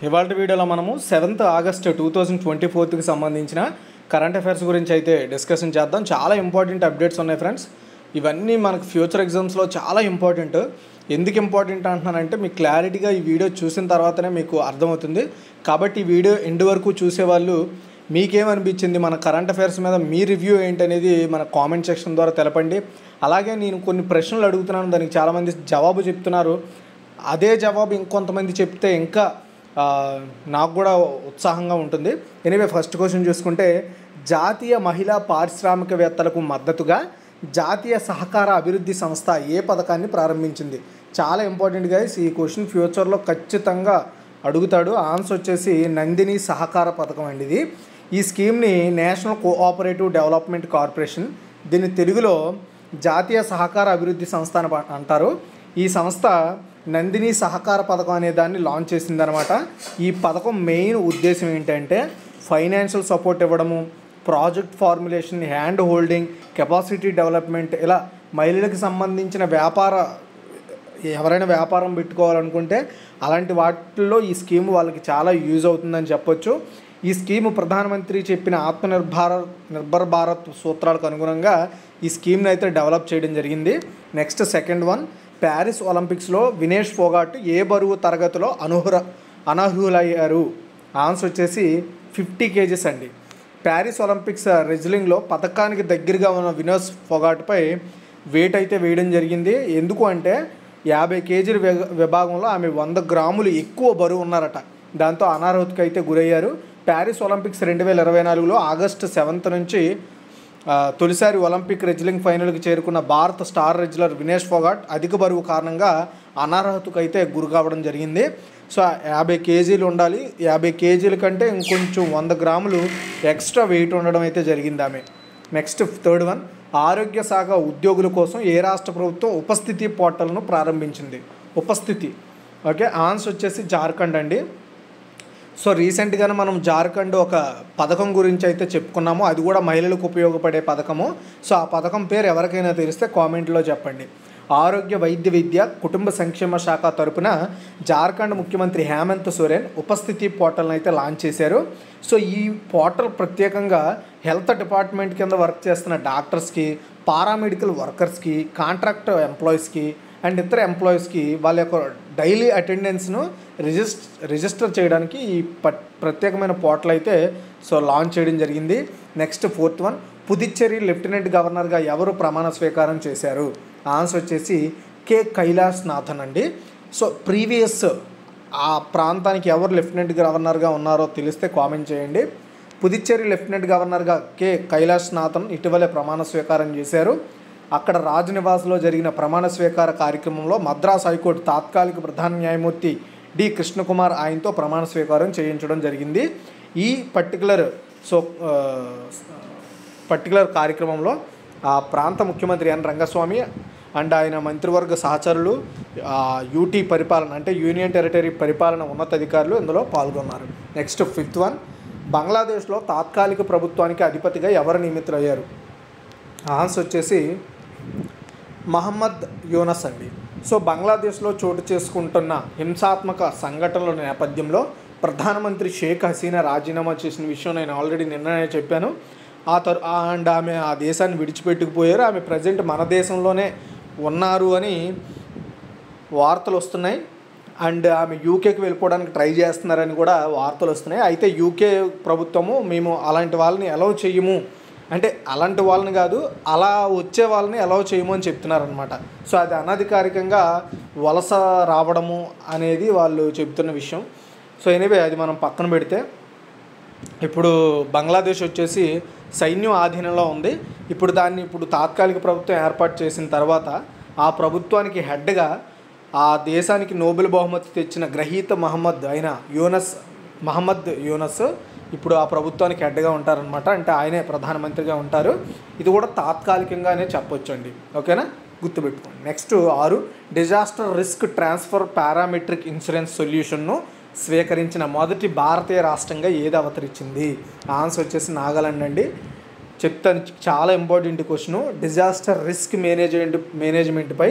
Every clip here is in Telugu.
ఇవాళ వీడియోలో మనము 7th ఆగస్ట్ 2024కి సంబంధించిన కరెంట్ అఫైర్స్ గురించి అయితే డిస్కషన్ చేద్దాం. చాలా ఇంపార్టెంట్ అప్డేట్స్ ఉన్నాయి ఫ్రెండ్స్. ఇవన్నీ మనకు ఫ్యూచర్ ఎగ్జామ్స్లో చాలా ఇంపార్టెంట్. ఎందుకు ఇంపార్టెంట్ అంటున్నానంటే మీకు క్లారిటీగా ఈ వీడియో చూసిన తర్వాతనే మీకు అర్థమవుతుంది. కాబట్టి ఈ వీడియో ఎండ్ వరకు చూసేవాళ్ళు మీకేమనిపించింది, మన కరెంట్ అఫైర్స్ మీద మీ రివ్యూ ఏంటనేది మన కామెంట్ సెక్షన్ ద్వారా తెలపండి. అలాగే నేను కొన్ని ప్రశ్నలు అడుగుతున్నాను, దానికి చాలామంది జవాబు చెప్తున్నారు. అదే జవాబు ఇంకొంతమంది చెప్తే ఇంకా నాకు కూడా ఉత్సాహంగా ఉంటుంది. ఎనీవే ఫస్ట్ క్వశ్చన్ చూసుకుంటే, జాతీయ మహిళా పారిశ్రామికవేత్తలకు మద్దతుగా జాతీయ సహకార అభివృద్ధి సంస్థ ఏ పథకాన్ని ప్రారంభించింది? చాలా ఇంపార్టెంట్ గైస్. ఈ క్వశ్చన్ ఫ్యూచర్లో ఖచ్చితంగా అడుగుతాడు. ఆన్సర్ వచ్చేసి నందిని సహకార పథకం అండి. ఇది ఈ స్కీమ్ని నేషనల్ కోఆపరేటివ్ డెవలప్మెంట్ కార్పొరేషన్, దీన్ని తెలుగులో జాతీయ సహకార అభివృద్ధి సంస్థ అని అంటారు. ఈ సంస్థ నందిని సహకార పథకం అనే దాన్ని లాంచ్ చేసిందనమాట. ఈ పథకం మెయిన్ ఉద్దేశం ఏంటంటే ఫైనాన్షియల్ సపోర్ట్ ఇవ్వడము, project formulation, hand holding, capacity development, ఇలా మహిళలకు సంబంధించిన ఎవరైనా వ్యాపారం పెట్టుకోవాలనుకుంటే అలాంటి వాటిల్లో ఈ స్కీమ్ వాళ్ళకి చాలా యూజ్ అవుతుందని చెప్పొచ్చు. ఈ స్కీమ్ ప్రధానమంత్రి చెప్పిన నిర్భర్ భారత్ సూత్రాలకు అనుగుణంగా ఈ స్కీమ్ని అయితే డెవలప్ చేయడం జరిగింది. నెక్స్ట్ సెకండ్ వన్, ప్యారిస్ ఒలింపిక్స్లో వినేష్ ఫోగాట్ ఏ బరువు తరగతిలో అనర్హులయ్యారు? ఆన్సర్ వచ్చేసి 50 kgs అండి. ప్యారిస్ ఒలింపిక్స్ రెజ్లింగ్లో పథకానికి దగ్గరగా ఉన్న వినేష్ ఫోగాట్పై వెయిట్ అయితే వేయడం జరిగింది. ఎందుకు అంటే 50 kg విభాగంలో ఆమె 100 గ్రాములు ఎక్కువ బరువు ఉన్నారట. దాంతో అనార్హతకు అయితే గురయ్యారు. ప్యారిస్ ఒలింపిక్స్ 2024లో ఆగస్టు 7th నుంచి తొలిసారి ఒలింపిక్ రెజ్లింగ్ ఫైనల్కి చేరుకున్న భారత స్టార్ రెజ్లర్ వినేష్ ఫోగాట్ అధిక బరువు కారణంగా అనార్హతకు అయితే గురి కావడం జరిగింది. సో 50 kg ఉండాలి. 50 kg కంటే ఇంకొంచెం 100 గ్రాములు ఎక్స్ట్రా వెయిట్ ఉండడం అయితే జరిగింది ఆమె. నెక్స్ట్ థర్డ్ వన్, ఆరోగ్య శాఖ ఉద్యోగుల కోసం ఏ రాష్ట్ర ప్రభుత్వం ఉపస్థితి పోర్టల్ను ప్రారంభించింది? ఉపస్థితి ఓకే, ఆన్సర్ వచ్చేసి జార్ఖండ్ అండి. సో రీసెంట్గానే మనం జార్ఖండ్ ఒక పథకం గురించి అయితే చెప్పుకున్నాము. అది కూడా మహిళలకు ఉపయోగపడే పథకము. సో ఆ పథకం పేరు ఎవరికైనా తెలిస్తే కామెంట్లో చెప్పండి. ఆరోగ్య వైద్య విద్య కుటుంబ సంక్షేమ శాఖ తరపున జార్ఖండ్ ముఖ్యమంత్రి హేమంత్ సోరెన్ ఉపస్థితి పోర్టల్ని అయితే లాంచ్ చేశారు. సో ఈ పోర్టల్ ప్రత్యేకంగా హెల్త్ డిపార్ట్మెంట్ కింద వర్క్ చేస్తున్న డాక్టర్స్కి, పారామెడికల్ వర్కర్స్కి, కాంట్రాక్ట్ ఎంప్లాయీస్కి అండ్ ఇతర ఎంప్లాయీస్కి వాళ్ళ యొక్క డైలీ అటెండెన్స్ను రిజిస్టర్ చేయడానికి ఈ ప్రత్యేకమైన పోర్టల్ అయితే లాంచ్ చేయడం జరిగింది. Next fourth one, Puducherry lieutenant గవర్నర్గా ఎవరు ప్రమాణ స్వీకారం చేశారు? ఆన్సర్ వచ్చేసి కె కైలాస్ నాథన్ అండి. సో ప్రీవియస్ ఆ ప్రాంతానికి ఎవరు లెఫ్టినెంట్ గవర్నర్గా ఉన్నారో తెలిస్తే కామెంట్ చేయండి. పుదుచ్చేరి లెఫ్టినెంట్ గవర్నర్గా కె కైలాస్ నాథన్ ఇటీవలే ప్రమాణ స్వీకారం చేశారు. అక్కడ రాజ్నివాస్లో జరిగిన ప్రమాణ స్వీకార కార్యక్రమంలో మద్రాస్ హైకోర్టు తాత్కాలిక ప్రధాన న్యాయమూర్తి డి కృష్ణకుమార్ ఆయనతో ప్రమాణ స్వీకారం చేయించడం జరిగింది. ఈ పర్టికులర్ కార్యక్రమంలో ఆ ప్రాంత ముఖ్యమంత్రి ఎన్ రంగస్వామి అండ్ ఆయన మంత్రివర్గ సహచరులు, యూటీ పరిపాలన అంటే యూనియన్ టెరిటరీ పరిపాలన ఉన్నతాధికారులు ఇందులో పాల్గొన్నారు. నెక్స్ట్ ఫిఫ్త్ వన్, బంగ్లాదేశ్లో తాత్కాలిక ప్రభుత్వానికి అధిపతిగా ఎవరు నియమితులయ్యారు? ఆన్సర్ వచ్చేసి మహమ్మద్ యూనస్ అండి. సో బంగ్లాదేశ్లో చోటు చేసుకుంటున్న హింసాత్మక సంఘటనల నేపథ్యంలో ప్రధానమంత్రి షేక్ హసీనా రాజీనామా చేసిన విషయం నేను ఆల్రెడీ నిన్ననే చెప్పాను. అండ్ ఆమె ఆ దేశాన్ని విడిచిపెట్టుకుపోయారు. ఆమె ప్రజెంట్ మన దేశంలోనే ఉన్నారు అని వార్తలు వస్తున్నాయి. అండ్ ఆమె యూకేకి వెళ్ళిపోవడానికి ట్రై చేస్తున్నారని కూడా వార్తలు వస్తున్నాయి. అయితే యూకే ప్రభుత్వము మేము అలాంటి వాళ్ళని అలౌ చేయము, అంటే అలాంటి వాళ్ళని కాదు, అలా వచ్చే వాళ్ళని అలౌ చేయము అని చెప్తున్నారనమాట. సో అది అనధికారికంగా వలస రావడము అనేది వాళ్ళు చెబుతున్న విషయం. సో ఎనీవే అది మనం పక్కన పెడితే, ఇప్పుడు బంగ్లాదేశ్ వచ్చేసి సైన్యం ఆధీనంలో ఉంది. ఇప్పుడు తాత్కాలిక ప్రభుత్వం ఏర్పాటు చేసిన తర్వాత ఆ ప్రభుత్వానికి హెడ్గా ఆ దేశానికి నోబెల్ బహుమతి తెచ్చిన గ్రహీత మహమ్మద్ యూనస్ ఇప్పుడు ఆ ప్రభుత్వానికి హెడ్గా ఉంటారనమాట. అంటే ఆయనే ప్రధానమంత్రిగా ఉంటారు. ఇది కూడా తాత్కాలికంగానే చెప్పొచ్చు అండి. ఓకేనా, గుర్తుపెట్టుకోండి. Next 6, disaster risk transfer parametric insurance సొల్యూషన్ను స్వీకరించిన మొదటి భారతీయ రాష్ట్రంగా ఏది అవతరించింది? ఆన్సర్ వచ్చేసి నాగాలాండ్ అండి. చెప్తాను, చాలా ఇంపార్టెంట్ క్వశ్చను. డిజాస్టర్ రిస్క్ మేనేజ్మెంట్పై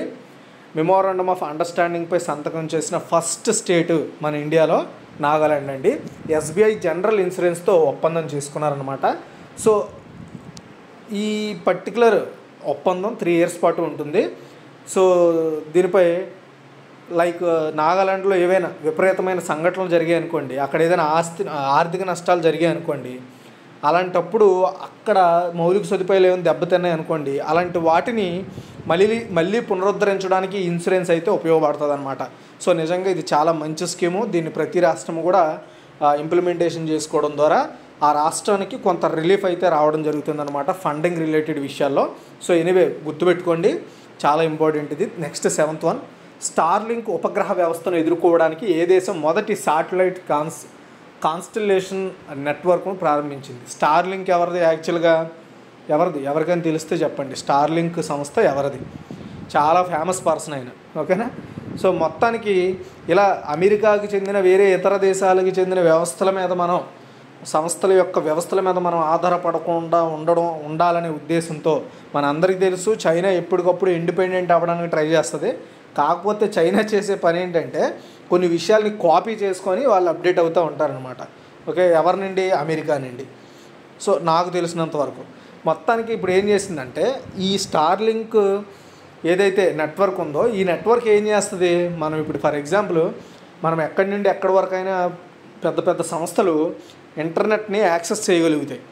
మెమోరాండమ్ ఆఫ్ అండర్స్టాండింగ్పై సంతకం చేసిన ఫస్ట్ స్టేటు మన ఇండియాలో నాగాలాండ్ అండి. ఎస్బీఐ జనరల్ ఇన్సూరెన్స్తో ఒప్పందం చేసుకున్నారనమాట. సో ఈ పర్టికులర్ ఒప్పందం 3 years పాటు ఉంటుంది. సో దీనిపై లైక్ నాగాలాండ్లో ఏవైనా విపరీతమైన సంఘటనలు జరిగాయి అనుకోండి, అక్కడ ఏదైనా ఆర్థిక నష్టాలు జరిగాయి అనుకోండి, అలాంటప్పుడు అక్కడ మౌలిక సదుపాయాలు ఏమైనా దెబ్బతిన్నాయి అనుకోండి, అలాంటి వాటిని మళ్ళీ పునరుద్ధరించడానికి ఇన్సూరెన్స్ అయితే ఉపయోగపడుతుంది అనమాట. సో నిజంగా ఇది చాలా మంచి స్కీము. దీన్ని ప్రతి రాష్ట్రము కూడా ఇంప్లిమెంటేషన్ చేసుకోవడం ద్వారా ఆ రాష్ట్రానికి కొంత రిలీఫ్ అయితే రావడం జరుగుతుందన్నమాట ఫండింగ్ రిలేటెడ్ విషయాల్లో. సో ఎనీవే గుర్తుపెట్టుకోండి, చాలా ఇంపార్టెంట్ ఇది. నెక్స్ట్ 7th one, స్టార్లింక్ ఉపగ్రహ వ్యవస్థను ఎదుర్కోవడానికి ఏ దేశం మొదటి శాటిలైట్ కాన్స్టలేషన్ నెట్వర్క్ను ప్రారంభించింది? స్టార్లింక్ ఎవరిది యాక్చువల్గా? ఎవరికైనా తెలిస్తే చెప్పండి. స్టార్లింక్ సంస్థ ఎవరిది? చాలా ఫేమస్ పర్సన్ ఆయన, ఓకేనా. సో మొత్తానికి ఇలా అమెరికాకి చెందిన వేరే ఇతర దేశాలకి చెందిన సంస్థల యొక్క వ్యవస్థల మీద మనం ఆధారపడకుండా ఉండాలనే ఉద్దేశంతో, మనందరికీ తెలుసు చైనా ఎప్పటికప్పుడు ఇండిపెండెంట్ అవ్వడానికి ట్రై చేస్తుంది. కాకపోతే చైనా చేసే పని ఏంటంటే కొన్ని విషయాల్ని కాపీ చేసుకొని వాళ్ళు అప్డేట్ అవుతూ ఉంటారనమాట. ఓకే, ఎవరి నుండి? అమెరికా నుండి. సో నాకు తెలిసినంత వరకు మొత్తానికి ఇప్పుడు ఏం చేసిందంటే, ఈ స్టార్లింక్ ఏదైతే నెట్వర్క్ ఉందో, ఈ నెట్వర్క్ ఏం చేస్తుంది, మనం ఇప్పుడు ఫర్ ఎగ్జాంపుల్ మనం ఎక్కడి నుండి ఎక్కడి వరకైనా పెద్ద సంస్థలు ఇంటర్నెట్ని యాక్సెస్ చేయగలుగుతాయి,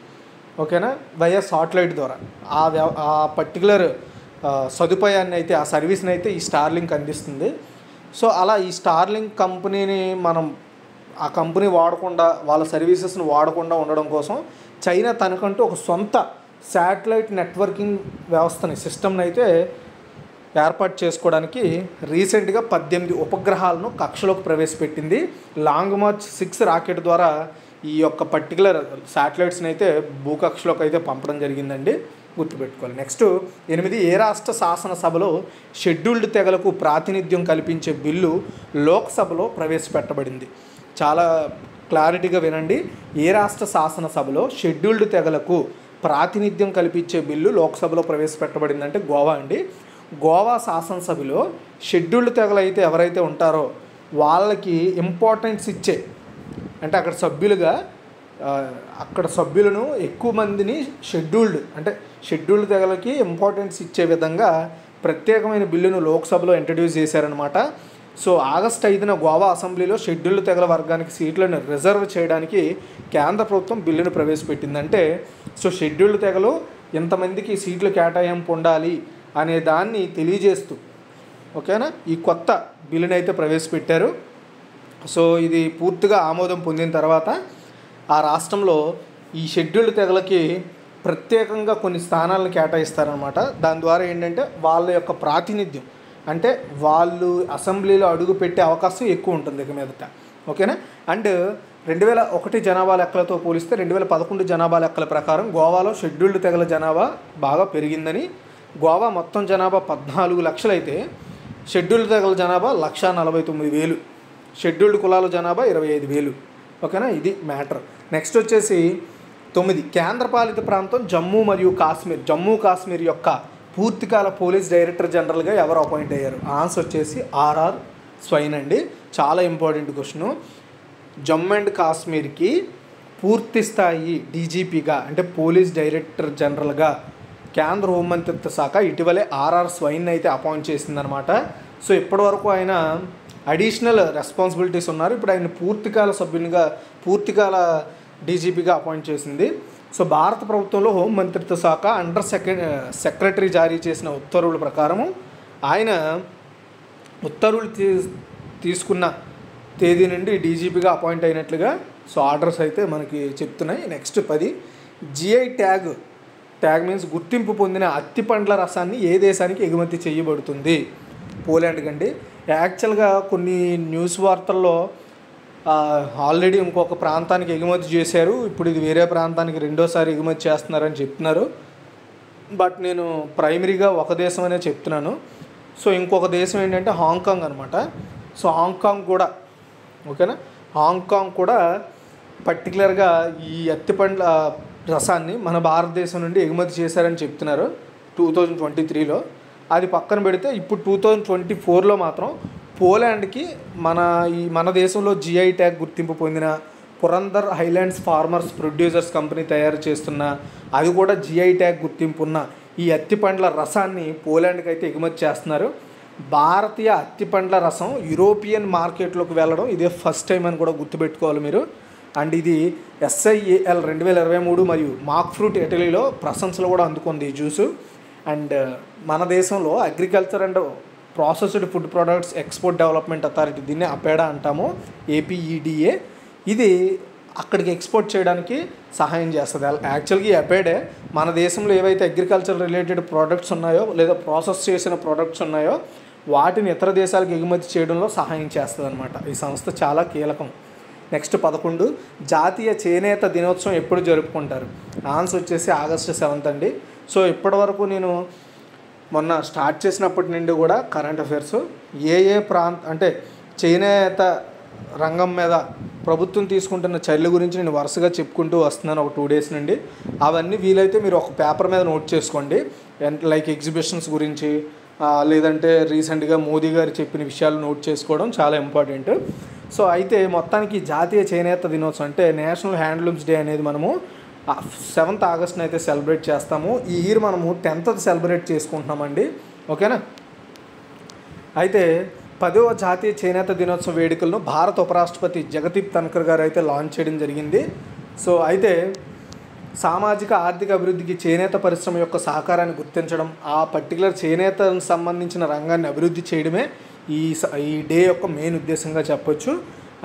ఓకేనా, వయా సాటిలైట్ ద్వారా. ఆ పర్టికులర్ సదుపాయాన్ని అయితే, ఆ సర్వీస్ని అయితే ఈ స్టార్లింక్ అందిస్తుంది. సో అలా ఈ స్టార్లింక్ కంపెనీని మనం ఆ కంపెనీ వాడకుండా, వాళ్ళ సర్వీసెస్ని వాడకుండా ఉండడం కోసం చైనా తనకంటూ ఒక సొంత శాటిలైట్ నెట్వర్కింగ్ వ్యవస్థని, సిస్టమ్ని అయితే ఏర్పాటు చేసుకోవడానికి రీసెంట్గా 18 ఉపగ్రహాలను కక్షలోకి ప్రవేశపెట్టింది. లాంగ్ మార్చ్ 6 రాకెట్ ద్వారా ఈ యొక్క పర్టికులర్ శాటిలైట్స్ని అయితే భూకక్షలోకి అయితే పంపడం జరిగిందండి, గుర్తుపెట్టుకోవాలి. నెక్స్ట్ 8, ఏ రాష్ట్ర శాసనసభలో షెడ్యూల్డ్ తెగలకు ప్రాతినిధ్యం కల్పించే బిల్లు లోక్సభలో ప్రవేశపెట్టబడింది? చాలా క్లారిటీగా వినండి. ఏ రాష్ట్ర శాసనసభలో షెడ్యూల్డ్ తెగలకు ప్రాతినిధ్యం కల్పించే బిల్లు లోక్సభలో ప్రవేశపెట్టబడిందంటే గోవా అండి. గోవా శాసనసభలో షెడ్యూల్డ్ తెగలు అయితే ఎవరైతే ఉంటారో వాళ్ళకి ఇంపార్టెన్స్ ఇచ్చే, అంటే అక్కడ సభ్యులను ఎక్కువ మందిని షెడ్యూల్డ్ తెగలకి ఇంపార్టెన్స్ ఇచ్చే విధంగా ప్రత్యేకమైన బిల్లును లోక్సభలో ఇంట్రడ్యూస్ చేశారనమాట. సో ఆగస్టు 5న గోవా అసెంబ్లీలో షెడ్యూల్డ్ తెగల వర్గానికి సీట్లను రిజర్వ్ చేయడానికి కేంద్ర ప్రభుత్వం బిల్లును ప్రవేశపెట్టిందంటే, సో షెడ్యూల్డ్ తెగలు ఎంతమందికి సీట్లు కేటాయింపు ఉండాలి అనే దాన్ని తెలియజేస్తూ, ఓకేనా, ఈ కొత్త బిల్లుని అయితే ప్రవేశపెట్టారు. సో ఇది పూర్తిగా ఆమోదం పొందిన తర్వాత ఆ రాష్ట్రంలో ఈ షెడ్యూల్డ్ తెగలకి ప్రత్యేకంగా కొన్ని స్థానాలను కేటాయిస్తారనమాట. దాని ద్వారా ఏంటంటే వాళ్ళ యొక్క ప్రాతినిధ్యం, అంటే వాళ్ళు అసెంబ్లీలో అడుగు పెట్టే అవకాశం ఎక్కువ ఉంటుంది ఇక మీదట, ఓకేనా. అండ్ 2001 జనాభా లెక్కలతో పోలిస్తే 2011 జనాభా లెక్కల ప్రకారం గోవాలో షెడ్యూల్డ్ తెగల జనాభా బాగా పెరిగిందని. గోవా మొత్తం జనాభా 14 లక్షలు అయితే షెడ్యూల్డ్ తెగల జనాభా 1,49,000, షెడ్యూల్డ్ కులాల జనాభా 25,000, ఓకేనా. ఇది మ్యాటర్. నెక్స్ట్ వచ్చేసి 9, కేంద్రపాలిత ప్రాంతం జమ్మూ కాశ్మీర్ యొక్క పూర్తికాల పోలీస్ డైరెక్టర్ జనరల్గా ఎవరు అపాయింట్ అయ్యారు? ఆన్సర్ వచ్చేసి ఆర్ఆర్ స్వైన్ అండి. చాలా ఇంపార్టెంట్ క్వశ్చను. జమ్మూ అండ్ కాశ్మీర్కి పూర్తి స్థాయి డీజీపీగా, అంటే పోలీస్ డైరెక్టర్ జనరల్గా కేంద్ర హోంమంత్రిత్వ శాఖ ఇటీవలే ఆర్ఆర్ స్వైన్ అయితే అపాయింట్ చేసిందనమాట. సో ఇప్పటివరకు ఆయన అడిషనల్ రెస్పాన్సిబిలిటీస్ ఉన్నారు, ఇప్పుడు ఆయన పూర్తికాల డీజీపీగా అపాయింట్ చేసింది. సో భారత ప్రభుత్వంలో హోంమంత్రిత్వ శాఖ అండర్ సెక్రటరీ జారీ చేసిన ఉత్తర్వుల ప్రకారము ఆయన ఉత్తర్వులు తీసుకున్న తేదీ నుండి డీజీపీగా అపాయింట్ అయినట్లుగా సో ఆర్డర్స్ అయితే మనకి చెప్తున్నాయి. నెక్స్ట్ 10, జిఐ ట్యాగ్ మీన్స్ గుర్తింపు పొందిన అత్తి పండ్ల రసాన్ని ఏ దేశానికి ఎగుమతి చేయబడుతుంది? పోలాండ్ కండి. యాక్చువల్గా కొన్ని న్యూస్ వార్తల్లో ఆల్రెడీ ఇంకొక ప్రాంతానికి ఎగుమతి చేశారు, ఇప్పుడు ఇది వేరే ప్రాంతానికి రెండోసారి ఎగుమతి చేస్తున్నారని చెప్తున్నారు. బట్ నేను ప్రైమరీగా ఒక దేశం అనే చెప్తున్నాను. సో ఇంకొక దేశం ఏంటంటే హాంకాంగ్ అనమాట. సో హాంకాంగ్ కూడా, ఓకేనా, హాంకాంగ్ కూడా పర్టికులర్గా ఈ అత్తిపండ్ల రసాన్ని మన భారతదేశం నుండి ఎగుమతి చేశారని చెప్తున్నారు 2023లో. అది పక్కన పెడితే ఇప్పుడు 2024లో మాత్రం పోలాండ్కి మన దేశంలో జిఐ ట్యాగ్ గుర్తింపు పొందిన Purandar highlands farmers producers company తయారు చేస్తున్న, అది కూడా జిఐ ట్యాగ్ గుర్తింపు ఉన్న ఈ అత్తిపండ్ల రసాన్ని పోలాండ్కి అయితే ఎగుమతి చేస్తున్నారు. భారతీయ అత్తిపండ్ల రసం యూరోపియన్ మార్కెట్లోకి వెళ్ళడం ఇదే ఫస్ట్ టైం అని కూడా గుర్తుపెట్టుకోవాలి మీరు. అండ్ ఇది SIAL 2023 మరియు మాక్ ఫ్రూట్ ఇటలీలో ప్రశంసలు కూడా అందుకుంది ఈ జ్యూసు. అండ్ మన దేశంలో agriculture and processed food products export development authority, దీన్ని అపేడా అంటాము, APEDA, ఇది అక్కడికి ఎక్స్పోర్ట్ చేయడానికి సహాయం చేస్తుంది. యాక్చువల్గా ఈ అపేడే మన దేశంలో ఏవైతే అగ్రికల్చర్ రిలేటెడ్ ప్రోడక్ట్స్ ఉన్నాయో లేదా ప్రాసెస్ చేసిన ప్రోడక్ట్స్ ఉన్నాయో వాటిని ఇతర దేశాలకు ఎగుమతి చేయడంలో సహాయం చేస్తుంది అనమాట. ఈ సంస్థ చాలా కీలకం. నెక్స్ట్ 11, జాతీయ చేనేత దినోత్సవం ఎప్పుడు జరుపుకుంటారు? ఆన్సర్ వచ్చేసి ఆగస్టు 7 అండి. సో ఇప్పటివరకు నేను మొన్న స్టార్ట్ చేసినప్పటి నుండి కూడా కరెంట్ అఫైర్స్ ఏ అంటే చేనేత రంగం మీద ప్రభుత్వం తీసుకుంటున్న చర్యల గురించి నేను వరుసగా చెప్పుకుంటూ వస్తున్నాను ఒక 2 days నుండి. అవన్నీ వీలైతే మీరు ఒక పేపర్ మీద నోట్ చేసుకోండి. లైక్ ఎగ్జిబిషన్స్ గురించి, లేదంటే రీసెంట్గా మోదీ గారు చెప్పిన విషయాలు నోట్ చేసుకోవడం చాలా ఇంపార్టెంట్. సో అయితే మొత్తానికి జాతీయ చేనేత దినోత్సవం అంటే నేషనల్ హ్యాండ్లూమ్స్ డే అనేది మనము 7th ఆగస్ట్ని అయితే సెలబ్రేట్ చేస్తాము. ఈ ఇయర్ మనము 10th సెలబ్రేట్ చేసుకుంటున్నామండి. ఓకేనా? అయితే 10వ జాతీయ చేనేత దినోత్సవ వేడుకలను భారత ఉపరాష్ట్రపతి జగదీప్ ధన్కర్ గారు అయితే లాంచ్ చేయడం జరిగింది. సో అయితే సామాజిక ఆర్థిక అభివృద్ధికి చేనేత పరిశ్రమ యొక్క సహకారాన్ని గుర్తించడం, ఆ పర్టికులర్ చేనేతకు సంబంధించిన రంగాన్ని అభివృద్ధి చేయడమే ఈ డే యొక్క మెయిన్ ఉద్దేశంగా చెప్పొచ్చు.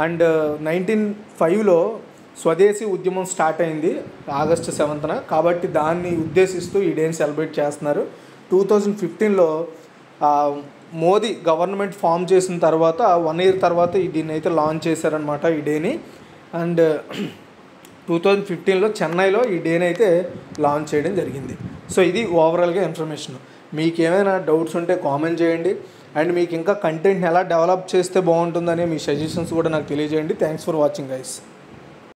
అండ్ 1905లో స్వదేశీ ఉద్యమం స్టార్ట్ అయింది ఆగస్టు 7న, కాబట్టి దాన్ని ఉద్దేశిస్తూ ఈ డేని సెలబ్రేట్ చేస్తున్నారు. 2015లో మోదీ గవర్నమెంట్ ఫామ్ చేసిన తర్వాత 1 year తర్వాత దీన్ని అయితే లాంచ్ చేశారనమాట ఈ డేని. అండ్ 2015లో చెన్నైలో ఈ డేని అయితే లాంచ్ చేయడం జరిగింది. సో ఇది ఓవరాల్గా ఇన్ఫర్మేషన్. మీకు ఏమైనా డౌట్స్ ఉంటే కామెంట్ చేయండి. అండ్ మీకు ఇంకా కంటెంట్ని ఎలా డెవలప్ చేస్తే బాగుంటుందనే మీ సజెషన్స్ కూడా నాకు తెలియజేయండి. Thanks for watching guys.